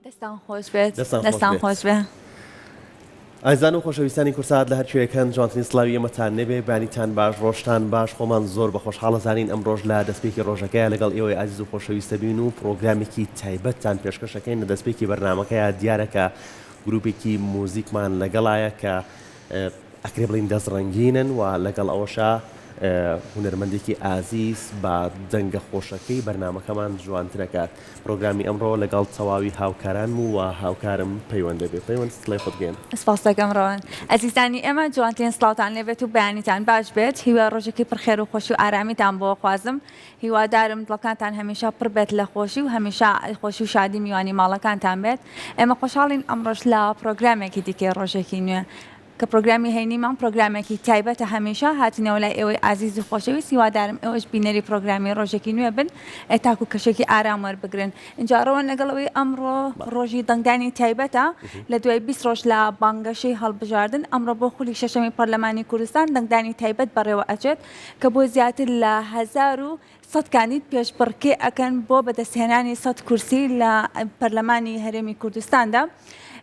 دەستان خۆش بێت دەستان خۆش بێ. ئایزان و خۆشەویستانی کورسات لە هەر کوێیەکەن جوانترین سڵاوی ئێمەتان نەبێ، بانیتان باش، ڕۆژتان باش، خۆمان زۆر بە خۆشحاڵەزانین ئەم ڕۆژ لە دەستپێکی ڕۆژەکەیە لەگەڵ ئێوەی عزیز و خۆشەویستە بین و پرۆگرامێکی تایبەتتان پێشکەشەکەین لە دەستپێکی بەرنامەکەیە دیارەکە گروپێکی موزیکمان لەگەڵایە کە ئەکرێ بڵین دەست ڕەنگینن و لەگەڵ ئەوەشە هونەرمەندێکی ئازیز بە دەنگە خۆشەکەی بەرنامەکەمان جوانترەکات. پرۆگرامی ئەمڕۆ لەگەڵ تەواوی هاوکارانم و هاوکارم پەیوەندە بێ. پەیوەند سڵێ خۆت بگەن. سپاس دەکەم ڕەوان. ئەزیزانی ئێمە جوانترین سڵاوتان لێبێت و بەیانیتان باش بێت. هیوا ڕۆژێکی پڕخێر و خۆشی و ئارامیتان بۆ خوازم. هیوادارم دڵەکانتان هەمیشە پڕ بێت لە خۆشی و هەمیشە خۆشی و شادی میوانی ماڵەکانتان بێت. ئێمە خۆشحاڵین ئەمڕۆژ لە پرۆگرامێکی دیکەی ڕۆژێکی نوێ کە پرۆگرامی هەینیمان پرۆگرامێکی تایبەتە هەمیشە هاتینەوە لای ئێوەی عزیز و خۆشەویست. هیوادارم ئێوەش بینەری پرۆگرامی ڕۆژێکی نوێ بن تاکو کەشێکی ئارام وەربگرن. اینجا ڕەوەن لەگەڵەوەی ئەمڕۆ ڕۆژی دەنگدانی تایبەتە لە دوای 20 ڕۆژ لە بانگەشەی هەڵبژاردن. ئەمڕۆ بۆ خولی شەشەمی پەرلەمانی کوردستان دەنگدانی تایبەت بەڕێوە ئەچێت کە بۆ زیاتر لە 1100 کاندید پێشبڕکێ ئەکەن بۆ بەدەستهێنانی 100 کورسی لە پەرلەمانی هەرێمی کوردستاندا.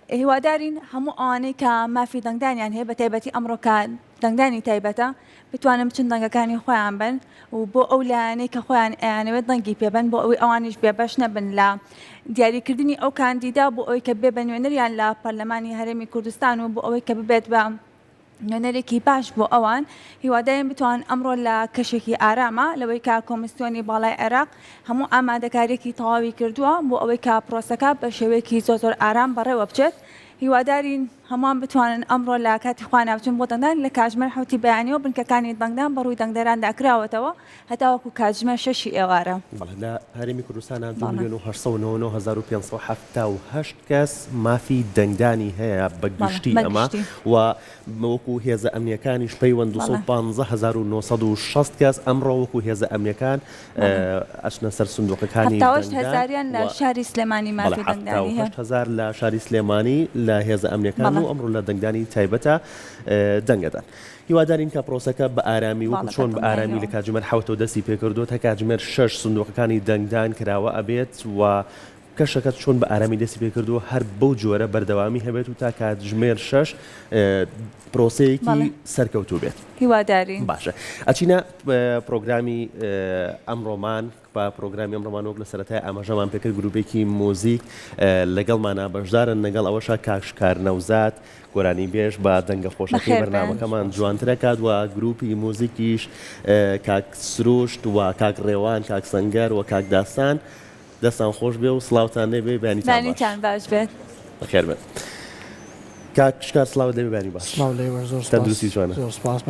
هیوادارین هەموو ئەوانەی کە مافی دەنگدانیان هەیە بە تایبەتی ئەمڕۆ کە دەنگدانی تایبەتە بتوانن بچن دەنگەکانی خۆیان بن و بۆ ئەو لایەنەی کە خۆیان ئەیانەوێت دەنگی پێبن بۆ ئەوەی ئەوانیش بێبەش نەبن لە دیاریکردنی ئەو کاندیدا بۆ ئەوەی کە بێ بە نوێنەریان لە پەرلەمانی هەرێمی کوردستان و بۆ ئەوەی کە ببێت بە نوێنەرێکی باش بۆ ئەوان. هیوادارین بتوان ئەمڕۆ لە کەشێکی ئارامە لەوەی کا کۆمیسیۆنی باڵای عێراق هەموو ئامادەکاریەکی تەواوی کردووە بۆ ئەوەی کا پرۆسەکە بە شێوەیەکی زۆر ئارام بەڕێوە بچێت. هیوادارین هەمووان بتوانن ئەمڕۆ لە کاتی خوانا بچن بۆ دەنگدان لە کاتژمێر حوتی بەیانیەوە بنکەکانی دەنگدان بەڕووی دەنگدەران داکراوەتەوە هەتاوەکو کاتژمێر 6 ئێوارە. لە هەرێمی کوردستانە 2,898,778 کەس مافی دەنگدانی هەیە بەگشتی ئەمە و وەکو هێزە ئەمنیەکانیش پەیوەند 215,960 کەس ئەمڕۆ وەکو هێزە ئەمنیەکان ئەچنە سەر سندوقەکانی هەزاریان لە شاری سلێمانی مافی دەنگدانی هەیە. 8,000 لە شاری سلێمانی لە هێزە ئەمنیەکان و ئەمڕۆ لە دەنگدانی تایبەتە دەنگەدان. هیوادارین کە پرۆسەکە بە ئارامی وەکو چۆن بە ئارامی لە کاتژمێر 7 دەستی پێکردووە تا کاتژمێر 6 سندوقەکانی دەنگدان کراوە ئەبێت و کەشەکە چۆن بە ئارامی دەستی پێکردووە هەر بەو جۆرە بەردەوامی هەبێت و تا کاتژمێر 6 پرۆسەیەکی سەرکەوتوو بێت. هیوادارین باشە. ئەچینە پرۆگرامی ئەمڕۆمان با پرۆگرامی ئەمڕۆمان وەک لە سەرەتای ئاماژەمان پێکرد گروپێکی مۆزیک لەگەڵمانە بەشدارن لەگەڵ ئەوەشە کاکشکار نەوزات گۆرانی بێژ بە دەنگە خۆشەکەی بەرنامەکەمان جوانترە کات و گروپی مۆزیکیش کاک سروشت و کاک ڕێوان کاک سەنگەر و کاک داستان دەستان خۆش بێ و سڵاوتان نەبێ بەیانیتان باش بێت. بەخێر بێت. کاکشکار سڵاوت دەبێ بانی باش. سڵاو لێوە زۆر تەندروستی جوانە. زۆر سپاس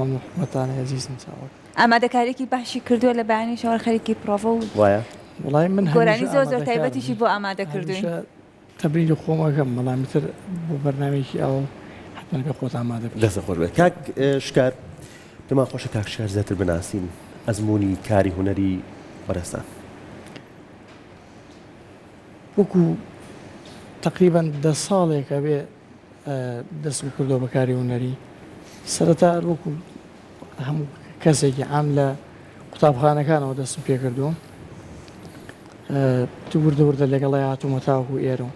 مەتانە عزیزم چاوە. ئامادەکاریێکی باشی کردووە لە بەیانی شەوە خەریکی پرۆڤە و وایە؟ وڵای من گۆرانی زۆر تایبەتیشی بۆ ئامادە کردوین. تەبریری خۆمەکەم بەڵامیتر بۆ بەرنامێکی ئەو حتمەکە خۆت ئامادە بکەیت. دەستە خۆش بێت. کاک شکار پێمان خۆشە کاک شکار زیاتر بناسین ئەزمموی کاری هوەری بەرەستان. وەکو تقریبان 10 ساڵێکە بێ دەستم کردو بە کاری هوەری سەرەتا وەکو هەموو کەسێکی عام لە قوتابخانەکانەوە دەستم پێ کردو تو وردە لەگەڵی هاتوومە تاوەکو ئێرە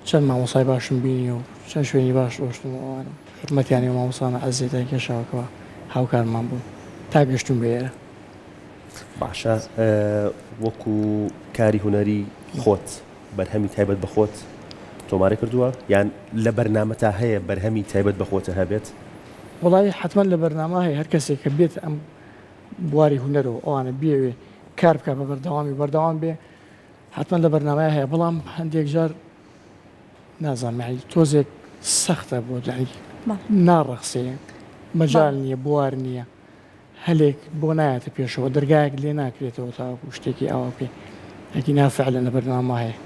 چەند مامۆسای باشم بینی و چەند شوێنی باش ڕۆشتم ئەوانە حرمەتیانی و مامۆسانە ئەزیێتای کێشاوەکەوە هاوکارمان بوون تا گەشتم بە ئێرە. باشە وەکو کاری هوەری خۆت بەرهەمی تایبەت بە خۆت تۆمارە کردووە یان لە بەرنامە تا هەیە بەرهەمی تایبەت بە خۆتە هەبێت؟ وڵی حتمما لە بەرنامە هەیە هەر کەسێک کە بێت ئەم بواری هوەرەوە ئەوانە بێوێ کار بکە بە بەردەوام بێ حتمما لە بەرنامە هەیە بەڵام هەندێک جار نازانانی تۆزێک سەختە بۆ جانی ناڕەخسەیە مەجال نییە بوار نییە هەلێک بۆ نایەتە پێشەوە دەرگایەک لێ ناکرێتەوە تاوەکو شتێکی ئەوە بکەی ئەگی نافعلە لە بەرنامە هەیە.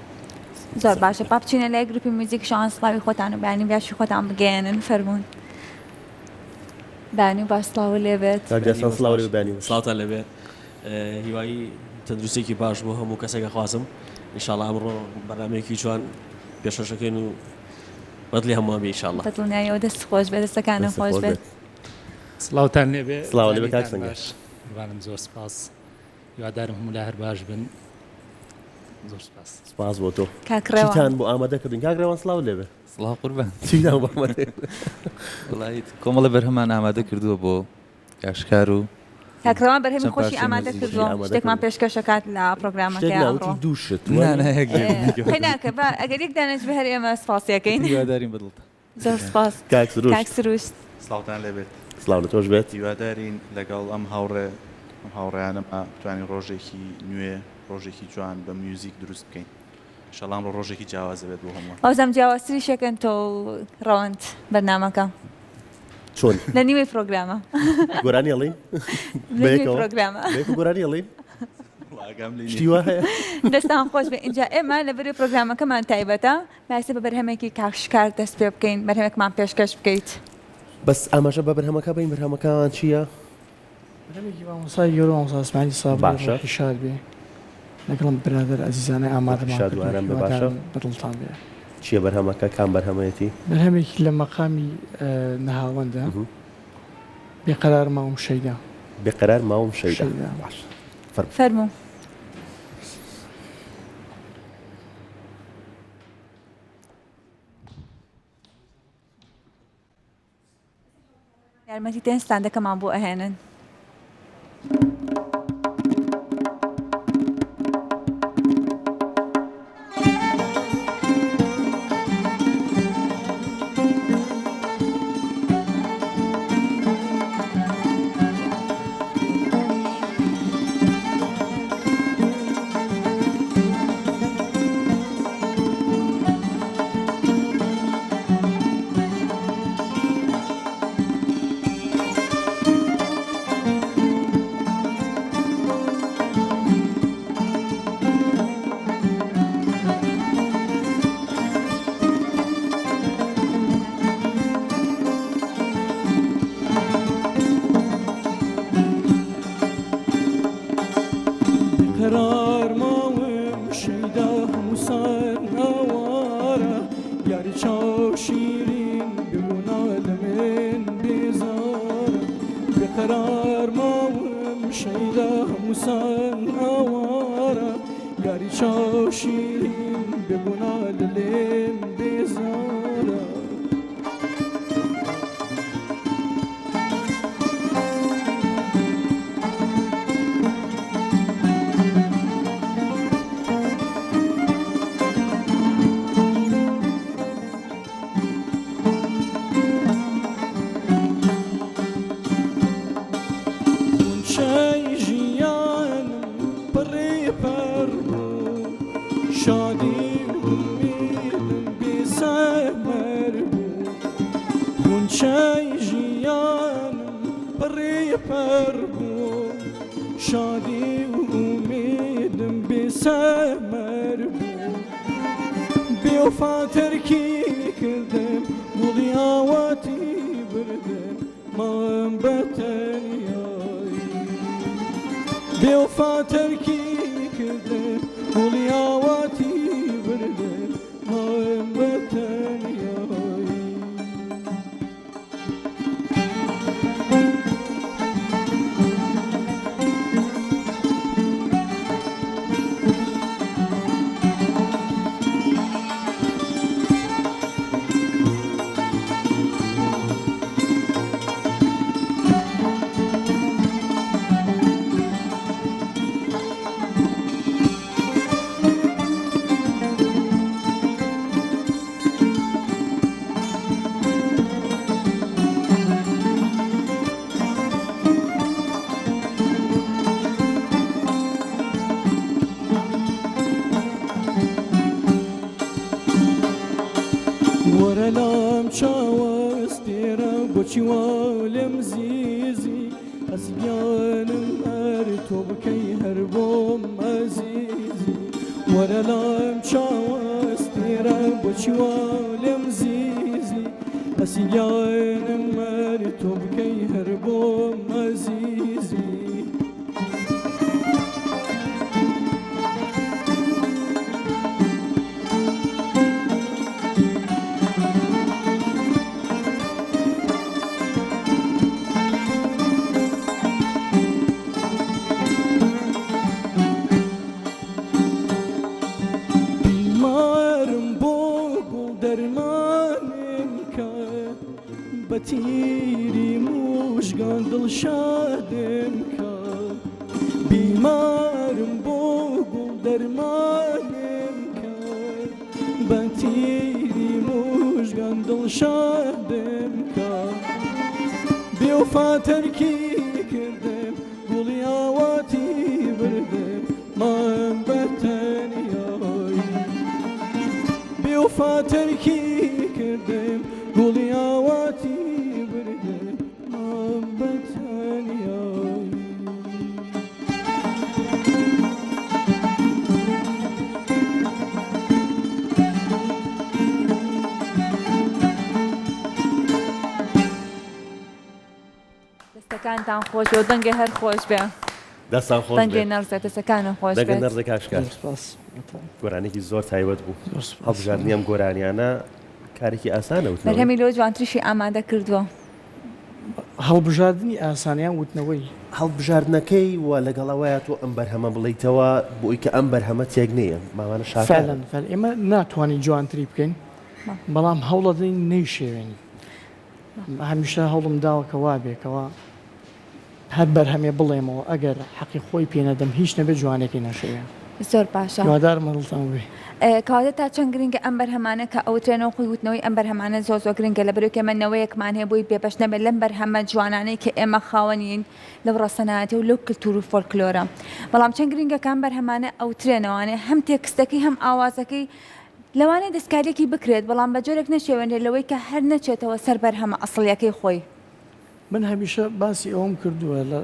زۆر باشە پاپچینە لای گروپی موزیک شان سڵاوی خۆتان و بەیانی باشی خۆتان بگەێنن فەرموون. بانی باش سڵاو لێبێت. سڵاوتان لەبێت. هیوایی تەندروستێکی باش بۆ هەموو کەسێکە خوازم ئینشاڵڵا ئەمڕۆ بەرنامەیەکی جوان پێشەشەکەین و بەدڵی هەمووان بێ ئینشاڵڵا. بەدڵنیایەوە دەست خۆش بێت دەستەکانە خۆش بێت. سڵاوتان لێبێ. سڵاو لێبێ کاک سەنگەر. وانم زۆر سپاس. هیوادارم هەموو لا هەر باش بن. زۆر سپاس سپاس بۆ تۆ کاکڕێوان. چیتان بۆ ئامادەکردن کاکڕێوان سڵاو لێبێ سڵاو قوربان چیتان بۆ ئامادە وڵایت کۆمەڵە بەرهەمان ئامادە کردووە بۆ گاشتکار و کاکڕێوان بەرهەمی چەند خۆشی پارچەی ئامادە نزیکی کردووە ئامادە شتێکمان کردووە. پێشکەشەکات لە شتێک پرۆگرامەکەی ناوتی ئەمڕۆ. دووشت خێناکە بە ئەگەر یەک دانەش بە هەر ئێمە سپاسیەکەین. هیوادارین بەدڵتە زۆر سپاس کاک سروش کاک سروشت. سلااوان لەبێت سڵاو لە تۆش بێت هیوادارین لەگەڵ ئەم هاوڕێیانەمە بتوانین ڕۆژێکی نوێ ڕۆژێکی جوان بە میوزیک دروست بکەین شەڵام ڕۆ ڕۆژێکی جیاوازە بێت بۆ هەمووان ئەوزەم جیاوازتری شەکەن تۆ ڕەوەند بەرنامەکە چۆن لە نیوەی پرۆگرامە گۆرانی ئەڵین لە نیوەی پرۆگرامە بێک و گۆرانی ئەڵین ئاگام لێ شتی وا هەیە دەستان خۆش بێ اینجا ئێمە لە بەری پرۆگرامەکەمان تایبەتە ماسێ بە بەرهەمێکی کاکشکار دەست پێ بکەین بەرهەمێکمان پێشکەش بکەیت. بەس ئاماژە بە بەرهەمەکە بین بەرهەمەکان چییە؟ بەرهەمێکی مامۆستای گەورە مامۆستا ئەسمانی سابڵی باشە. ڕۆحی شاد بێ لەگەڵم برادر ئەزیزانەی ئامادەمان شاد و ئارام بێ، باشە. بەدڵتان بێ. چییە بەرهەمەکە کام بەرهەمەتی؟ بەرهەمێکی لە مەقامی نەهاوەندە بێقەرار ماوم شەیدا بێقەرار ماوم شەیدا شەیدا. باش فەرموو. یارمەتی تێن ستاندەکەمان بۆ ئەهێنن. قرار ماوم شیدا موسان نوارا یاری چاو شیرین بگونال من بیزارا بقرار ماوم شیدا موسان نوارا یاری چاو شیرین بگونال من بیزارا شادی امیدم بی سمر بود گونچه جیانم پری پر بود شادی امیدم بی سمر بود بیوفا ترکی کردم ولیاواتی بردم مام بتنیایی بیوفا ترکی کردم ولیاواتی بردم مام بتنیایی ورلام چاوستیرا بچی والم زیزی از یانم هر تو بکی هر بوم عزیزی ورلام چاوستیرا بچی والم زیزی از یانم هر تو بکی هر بوم عزیزی بەتیری موژگان دڵشادم کە بیمارم بۆ گوڵ دەرمانم کە بەتیری موژگان دڵشادم کە بێوفا تەرکی کردم گوڵی ئاواتی بردم من بەتەنیایی بێوفا تەرکی کردم گوڵی ئاواتی بردم من بەتەنیایی دەستەکانتان خۆش و دەنگە هەر خۆش بێ دەستان خۆش دەنگی بێت نەرزێت دەستەکانم خۆش دەگەن بێت نەرزە کاشکار سپاس گۆرانێکی زۆر تایبەت بوو هەڵبژاردننی ئەم گۆرانیانە کارێکی ئاسانە وتنەوەی. بەرهەمی لۆ جوانتریشی ئامادە کردووە هەڵبژاردننی ئاسانیان وتنەوەی هەڵبژاردنەکەی وە لەگەڵەوەیە تۆ ئەم بەرهەمە بڵیتەوە بۆی کە ئەم بەرهەمە تێک نییە ماوانە شاکە فعلەن ئێمە ناتوانین جوانتری بکەین بەڵام هەوڵە دەین نەیشێوێنی هەمیشە هەوڵم داوە کە وا بێکەوە هەر بەرهەمێ بڵێمەوە ئەگەر حەقی خۆی پێنەدەم هیچ نەبێت جوانێکی نەشەیە زۆر باشە هیوادارم هەڵتان بێ کاواتە تا چەند گرنگە ئەم بەرهەمانە کە ئەوترێنەوە خۆی وتنەوەی ئەم بەرهەمانە زۆر زۆر گرنگە لە بەرەوەی ئێمەنەوەیەکمان هەیە بۆی بێبەش نەبێت لەم بەرهەمە جوانانەی کە ئێمە خاوەنین لەو ڕەسەنایەتی و لەو کلتور و فۆلکلۆرە بەڵام چەند گرنگەکان بەرهەمانە ئەوترێنەوەوانێ هەم تێکستەکەی هەم ئاوازەکەی لەوانەیە دەستکاریەکی بکرێت بەڵام بە جۆرێک نەشێوێنێت لەوەی کە هەر نەچێتەوە سەر بەرهەمە ئەسڵیەکەی خۆی من هەمیشە باسی ئەوم کردووە لە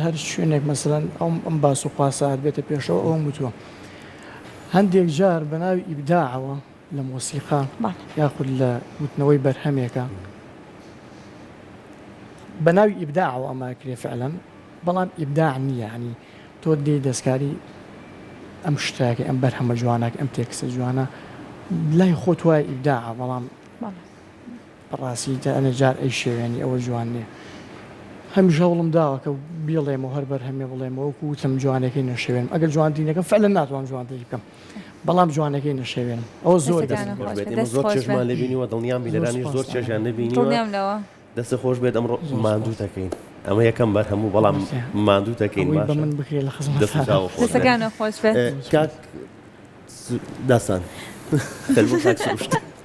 هەر شوێنێک مەسەرەن ئەم باس و خواسە بێتە پێشەوە ئەوم وتووە هەندێک جار بە ناوی ئیبداعەوە لە مۆسیقا یاخود لە وتنەوەی بەرهەمێکە بە ناوی ئیبداعەوە ئەماکرێ فعلەن بەڵام ئیبداع نییە ینی تۆ دێی دەستکاری ئەم شتاکە ئەم بەرهەمە جواناک ئەم تێکسە جوانە لای خۆت وایە ئیبداعە بەڵام بەڕاستی ئەنە جار ئەی شێوێنی ئەوە جوان نییە هەمیشە هەوڵم داوە کە بیڵێمەوە هەر بەرهەمێ بڵێمەوە وەکو وتم جوانەکەی نەشێوێنم ئەگەر جوانترینەکە فعلەن ناتوانم جوانتری بکەم بەڵام جوانەکەی نەشێوێنم ئەوە زۆر زۆر چێژمان لێبینیوە دڵنیان بیلەرانی زۆر چێژیان نەبینیوە لەوە دەستە خۆش بێت ئەمڕۆ ماندوو دەکەین ئەمە یەکەم بەر هەموو بەڵام ماندوو دەکەین بە من بکرێت لە خزمەت دەستەکانە خۆش بێت کاک داستان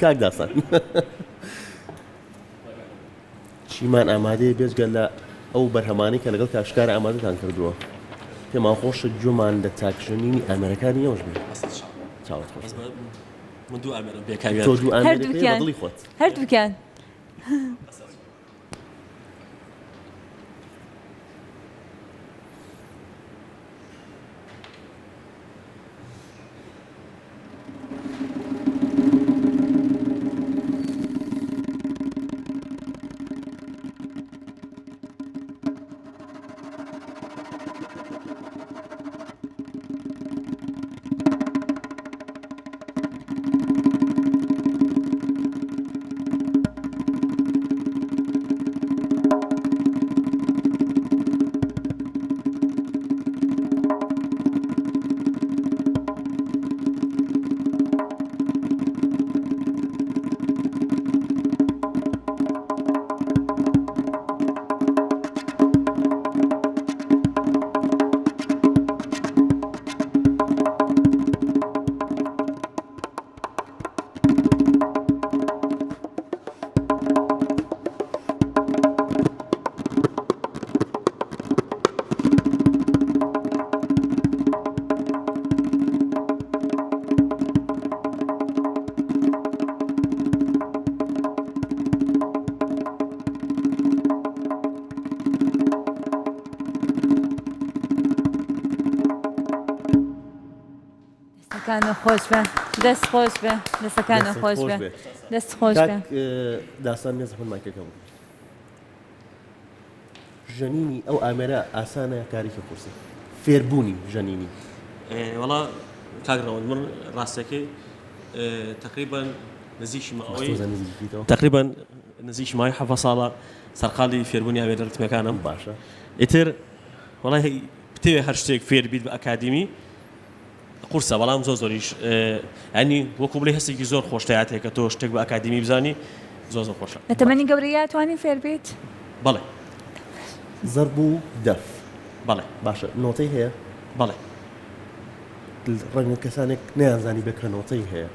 کاک داستان چیمان ئامادەیە بێزگە لە ئەو بەرهەمانی کە لەگەڵ کاشکارە ئامادەتان کردووە پێمان خۆشە جومان لە تاکشنینی ئەمریکانی ئەوش بێت چاوت خۆش من دوو ئامێرم بێکاویان تۆ دوو ئامێرە پێ بەدڵی خۆت هەردووکیان دەستەکانە خۆش بێ دەست خۆش بێ دەستەکانە خۆش بێ دەست خۆش بێ داستان مێز هەن مایکەکە بوو ژەنینی ئەو ئامێرە ئاسانە کارێکی قورسە فێربوونی ژەنینی وەڵا کاگڕەوە من ڕاستەکەی تقریبا نزیکی ماوەی تقریبا نزیکی ماوەی حەفە ساڵە سەرقاڵی فێربوونی ئامێرە ڕتمەکانم باشە ئیتر وەڵای بتەوێت هەر شتێک فێر بیت بە ئەکادیمی قورسە بەڵام زۆر زۆریش ئەنی وەکو بڵێ هەستێکی زۆر خۆشتایاتێک کە تۆ شتێک بە ئەکادیمی بزانی زۆر زۆر خۆشە لە تەمەنی گەورەیە توانی فێر بێت بەڵێ زەرب و دەف بەڵێ باشە نۆتەی هەیە بەڵێ ڕەنگە کەسانێک نەیانزانی بێت کە نۆتەی هەیە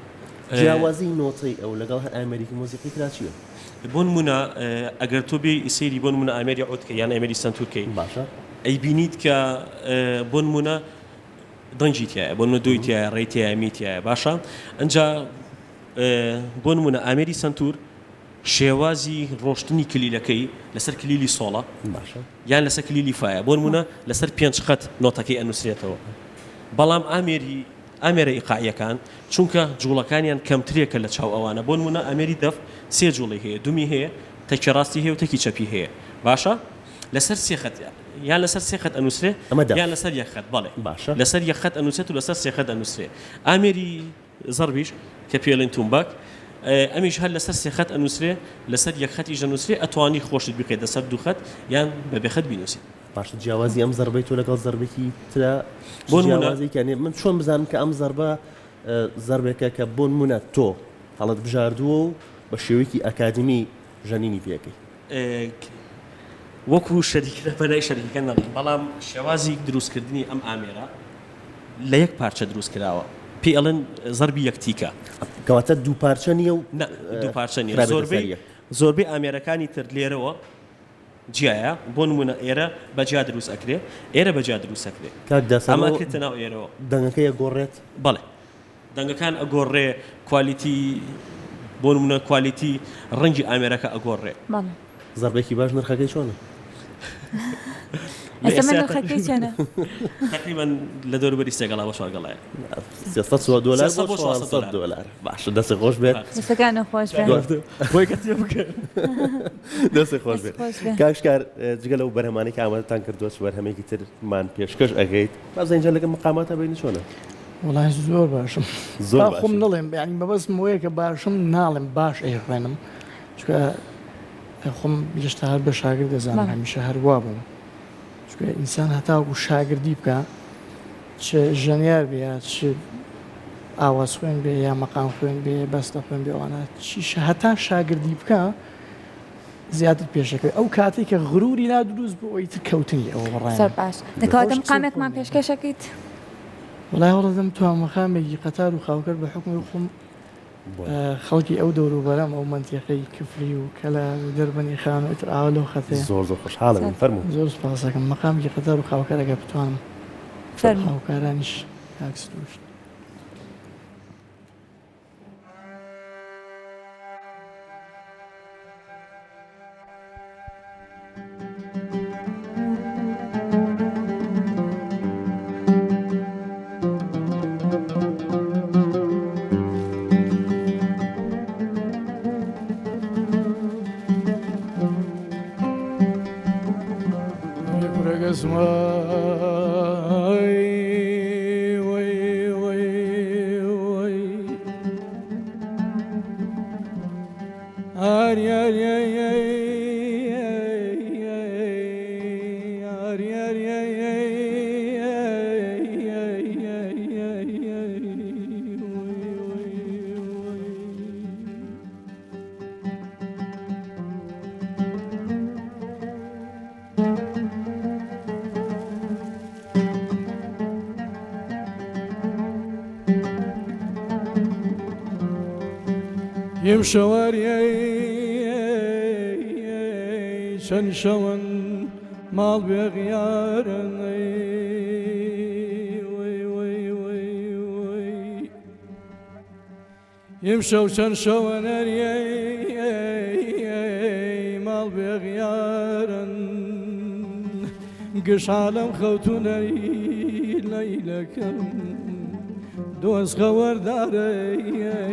جیاوازی نۆتەی ئەو لەگەڵ هەر ئامریکی مۆزیقی ترا چییە؟ بۆ نمونە ئەگەر تۆ بێ سەیری بۆ نمونە ئامێری عودکە یان ئەمێری سنتورکەی باشە ئەی بینیت کە بۆ نمونە دەنجی تایە بۆ نمونە دوی تایە ڕێی میتایە باشە ئەنجا بۆ نمونە ئامێری سنتور شێوازی ڕۆشتنی کلیلەکەی لەسەر کلیلی سۆڵە باشە یان لەسەر کلیلی فایە بۆ نمونە لەسەر 5 خەت نۆتەکەی ئەنووسێتەوە بەڵام ئامێرە ئیقاعیەکان چونکە جوڵەکانیان کەمترێکە لە چاو ئەوانە بۆ نمونە ئەمێری دەف 3 جوڵی هەیە دومی هەیە تەکی ڕاستی هەیە و تەکی چەپی هەیە باشە لەسەر 3 خەت یان لەسەر 3 خەت ئەنووسێ یان لەسەر 1 خەت بەڵێ باشە لەسەر 1 خەت ئەنووسێت و لەسەر 3 خەت ئەنووسێ ئامێری زەربیش کە پێڵێن تومباک ئەمیش هەر لەسەر 3 خەت ئەنووسێ لەسەر 1 خەتی ژەنووسێ ئەتوانی خۆشت بکەیت لەسەر 2 خەت یان بە بێ خەت بینووسی باشە جیاوازی ئەم زەربەی تۆ لەگەڵ زەربێکی ترا بۆ جیاوازیکەنێ من چۆن بزانم کە ئەم زەربە زەربێکە کە بۆ نمونە تۆ هەڵت بژاردووە و بە شێوەیەکی ئەکادمی ژەنینی پێەکەی وەکو شەریکە بەلای شەریکەکە نەڵێن بەڵام شێوازی دروستکردنی ئەم ئامێرە لە یەک پارچە دروست کراوە پێ ئەڵێن زەربی یەکتیکە کەواتە دوو پارچە نییە و دوو پارچە نیە زۆربەی ئامێرەکانی تر لێرەوە جیایە بۆ نمونە ئێرە بەجیا دروست ئەکرێ ئێرە بەجیا دروست ئەکرێ ئەمە کردە ناو ئێرەوە دەنگەکەی ئەگۆڕێت بەڵێ دەنگەکان ئەگۆڕێ کوالیتی بۆ نمونە کوالیتی ڕەنگی ئامێرەکە ئەگۆڕێ زەربێکی باش نرخەکەی چۆنە؟ ئەسەمە نرخەکەی چەنە؟ تقریبا لە دەوروبەری سێگەڵا بە $4 $300 باشە دەستی خۆش بێت دەستەکان نەخۆش بێت بۆی کە تێ بکە دەستی خۆش بێت کاکشکار جگە لەو بەرهەمانێکی ئامادەتان کردووە بەرهەمێکی ترمان پێشکەش ئەگەیت بازەنجە لەگەڵ مقاماتە بینی چۆنە؟ وڵای زۆر باشم زۆر خۆم نڵێم ینی بەبەستم وەیە کە باشم ناڵێم باش ئەیڕێنم چکە خۆم هێشتا هەر بە شاگرد دەزانم هەمیشە هەروە بووم چکە ئینسان هەتاوەکو شاگردی بکە چ ژەنیار بێ چ ئاواز خوێن بێ یا مەقام خوێن بێ بەستە خوێن بێوانە چیشە هەتا شاگردی بکە زیاتر پێشەکەی ئەو کاتێک کە غروری نادروست بۆ ئەوی تر کەوتنی ئەوە بەڕای زۆر باش دەکەواتە مقامێکمان پێشکەشەکەیت وڵای هەڵدەم تو مەخامێکی قەتار و خاوکەر بە حکمی خۆم خەڵکی ئەو دەوروبەرەم ئەو منتیقەی کفری و کەلا و دەربەنی خان و ئیتر ئاوا خەتێ زۆر خۆشحاڵم فەرموو زۆر سپاسەکەم مەقامێکی قەتار و خاوکەر ئەگە بتوانم خاوکارانیش کاکسروشت يمشواري شنشون مال بغيارن يمشوا شنشون مال بغيارن قش عالم خوتنا ليلكم دوز خور داري يا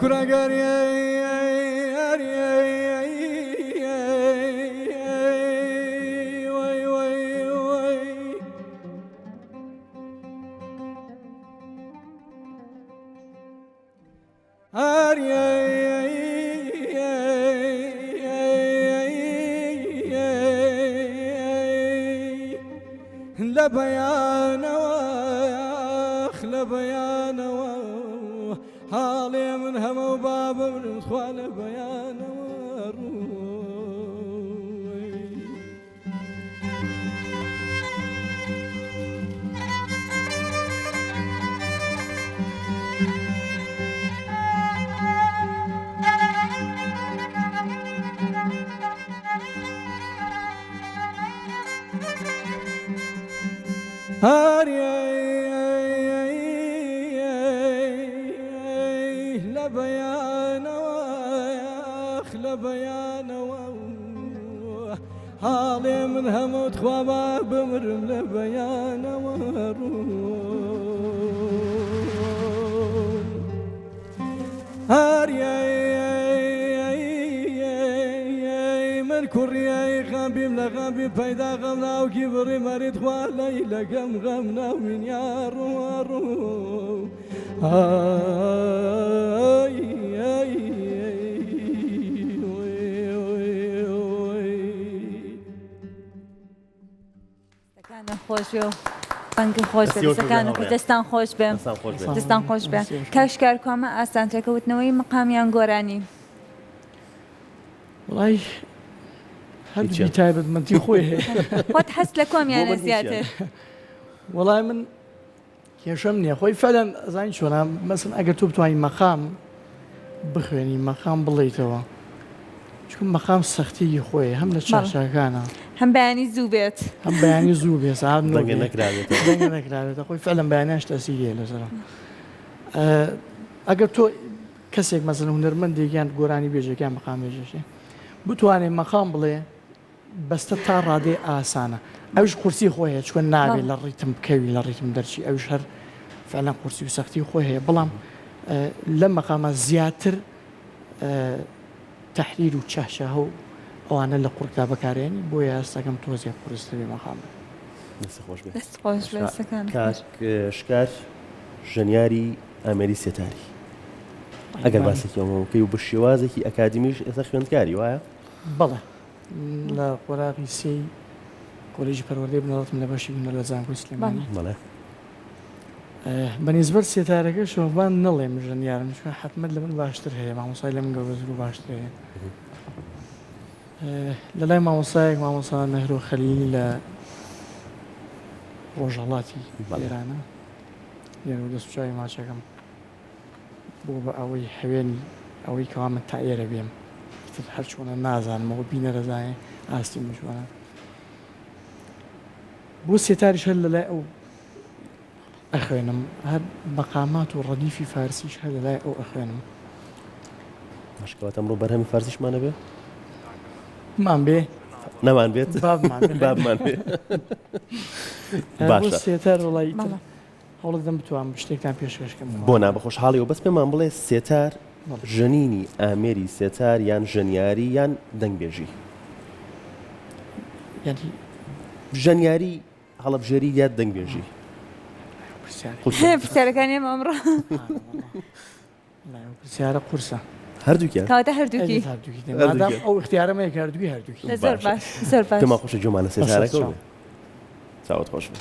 كراغر لە بەیانەوە حاڵێ من هەمە و بابم خوا لە بەیانەوە ڕووی لە بەیانەوە حاڵێ من هەمووت خوا با بمرم لە بەیانەوە من کوڕیای غەمبیم لە غەمبی پەیدا غەم ناوکی بڕی مەریت خوا لەی لەگەم غەم ناوینیا ڕوە خۆش بێ و بەنگی خۆش بێ دەستەکان و دەستان خۆش بێ دەستان خۆش بێ کەشکار کۆمە ئاسانترەکەوتنەوەی مەقامیان گۆرانی وڵی هەردوو تایبەتمەندی خۆی هەیە خۆت هەست لە کۆمیانە زیاتر وڵای من کێشەم نییە خۆی فەلەن ئەزانی چۆنا مەسن ئەگەر تۆ بتوانین مەقام بخوێنی مەقام بڵیتەوە چون مەقام سەختیی خۆی هەم لە چاشاکانە هەم بەیانی زوو بێت هەم بەیانی زوو بێ ساعت دەنگە نەکراوێتە خۆی فەلەن بەیانیش تەسیریە لەسەر ئەگەر تۆ کەسێک مەسن هونەرمەندێکیان گۆرانی بێژەکان مەقام بێژەشێ بتوانێت مەقام بڵێ بەستە تا ڕادێ ئاسانە ئەوش قورسی خۆی هەیە چکە نابێت لە ڕیتم بکەوی لە ڕیتم دەرچی ئەوش هەر فعلەن قورسی و سەختی خۆی هەیە بەڵام لە مەقامە زیاتر تەحریر و چاشەهە و ئەوانە لە قورکدا بەکارێنی بۆ یاستەکەم تۆزیە قورستەوی مەقامە دەست خۆش بێ دەستەکان شکار ژەنیاری ئامێری سێتاری ئەگەر باسێکیەوەکەی و بە شێوازێکی ئەکادمیش ئێستا خوێندکاری وایە بەڵێ لە قۆراقی سێی کۆلێژی پەروەردەی بنەڵەتم لە بەشی بوونە لە زانکۆی سلێمانی بەڵێ بەنسبەت سێتارەکە شۆڤان نەڵێم ژەنیارم چکە حتممە لە من باشتر هەیە مامۆسای لە من گەورەتر و باشتر هەیە لە لای مامۆسایەک مامۆسا نەهرۆ خەلیلی لە ڕۆژهەڵاتی ئێرانە لێرە دەستچوی ماچەکەم بۆ بە ئەوەی هەوێنی ئەوەی کەوا من تا ئێرە بێم هەر چۆنە نازانمەوە بینەرەزانێ ئاستی مژوانە بۆ سێتاریش هەر لەلای ئەو ئەخوێنم هەر مەقامات و ڕەدیفی فارسیش هەر لەلای ئەو ئەخوێنم ماشکەوە ئەمڕۆ بەرهەمی فارسیشمانە بێ مان بێ نەمان بێت بابمان بێ باشە سێتار وڵی هەوڵ دەم بتوان شتێکتان پێشکەشکەم بۆ نابەخۆشحاڵیەوە بەس پێمان بڵێ سێتار ژەنینی ئامێری سێتار یان ژەنیاری یان دەنگبێژی ژەنیاری هەڵەبژێری یان دەنگبێژی پرسیارەکانی ئەمڕۆ پرسیارە قورسە هەردووکیان کەواتە هەردووکی ئەو اختیارەمەیە کردووی هەردووکی زۆر باش زۆر باش پێمان خۆشە جۆمانە سێتارەکە چاوت خۆش بێ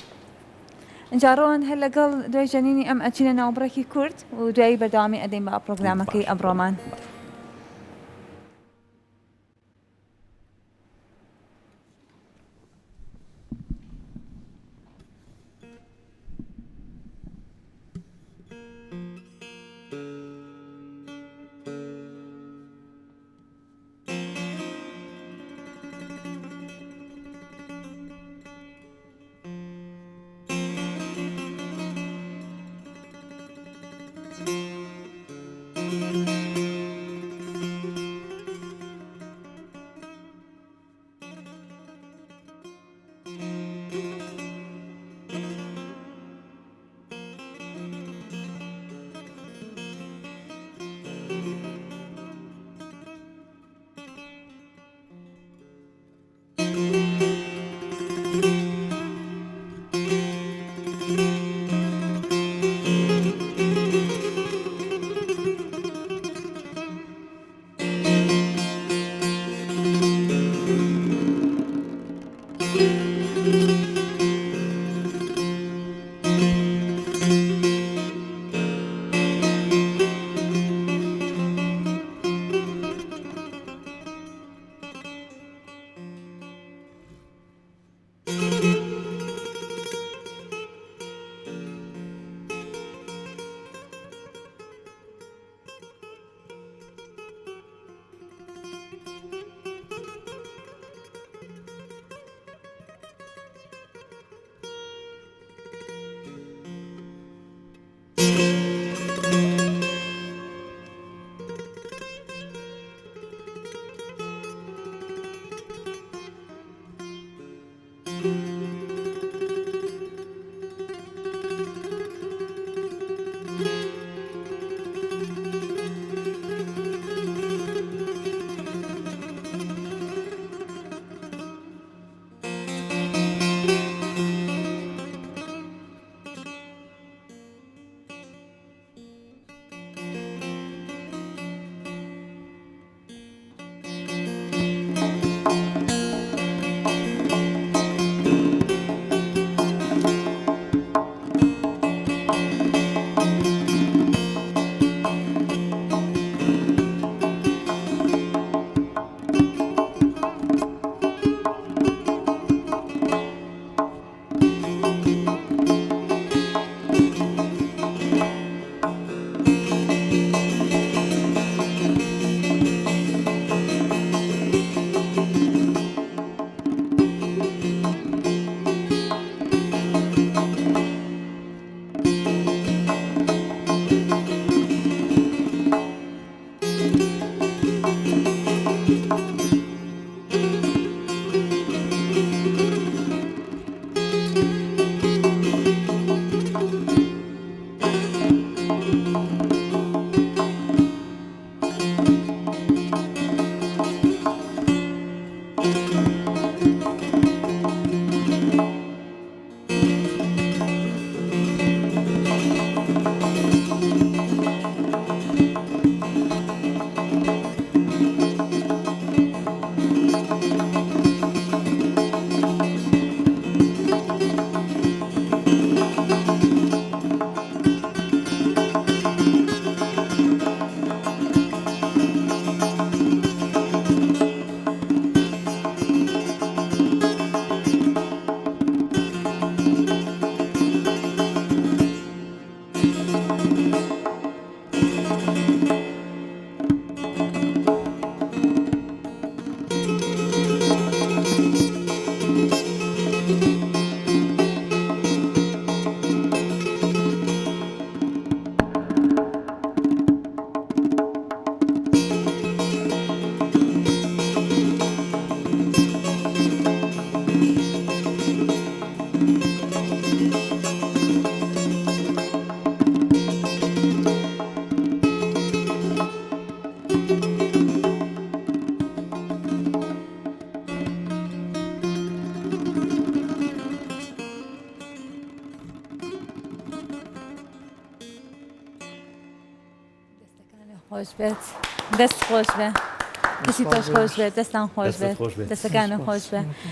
ئەنجاڕۆن هەر لەگەڵ دوای ژەنینی ئەم ئەچینە ناوبڕێکی کورد و دوایی بەردەوامی ئەدەین بە پرۆگرامەکەی ئەمڕۆمان خوش بێت دەست خۆش بێ کەسی تۆش خۆش بێت دەستان خۆش دەستت بێت خۆش بێت. دەستەکانە خۆش بێ